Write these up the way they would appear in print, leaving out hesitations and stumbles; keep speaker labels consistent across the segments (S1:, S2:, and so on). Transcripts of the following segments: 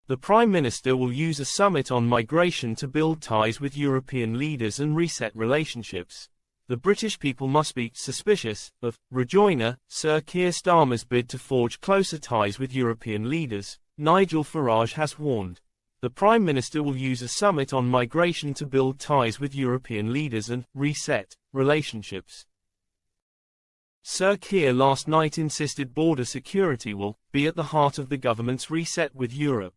S1: The Prime Minister will use a summit on migration to build ties with European leaders and reset relationships. The British people must be suspicious of Rejoiner, Sir Keir Starmer's bid to forge closer ties with European leaders, Nigel Farage has warned. The Prime Minister will use a summit on migration to build ties with European leaders and reset relationships. Sir Keir last night insisted border security will be at the heart of the government's reset with Europe.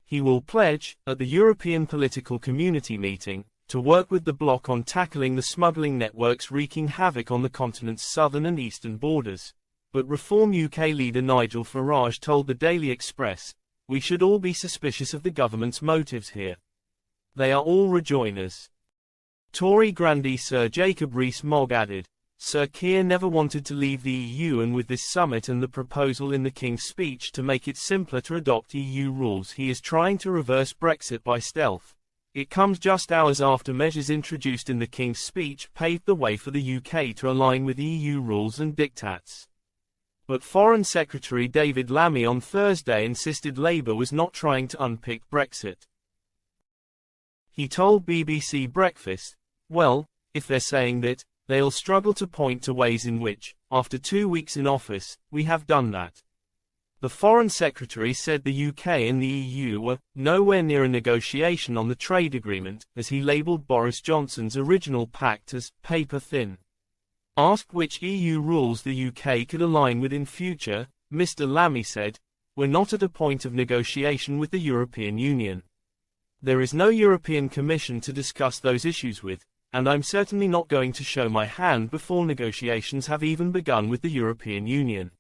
S1: He will pledge, at the European Political Community meeting, to work with the bloc on tackling the smuggling networks wreaking havoc on the continent's southern and eastern borders. But Reform UK leader Nigel Farage told the Daily Express, "We should all be suspicious of the government's motives here. They are all rejoiners." Tory grandee Sir Jacob Rees-Mogg added, "Sir Keir never wanted to leave the EU, and with this summit and the proposal in the King's speech to make it simpler to adopt EU rules, he is trying to reverse Brexit by stealth. It comes just hours after measures introduced in the King's speech paved the way for the UK to align with EU rules and diktats." But Foreign Secretary David Lammy on Thursday insisted Labour was not trying to unpick Brexit. He told BBC Breakfast, "Well, if they're saying that, they'll struggle to point to ways in which, after 2 weeks in office, we have done that." The Foreign Secretary said the UK and the EU were nowhere near a negotiation on the trade agreement, as he labelled Boris Johnson's original pact as paper thin. Asked which EU rules the UK could align with in future, Mr. Lammy said, "We're not at a point of negotiation with the European Union. There is no European Commission to discuss those issues with, and I'm certainly not going to show my hand before negotiations have even begun with the European Union."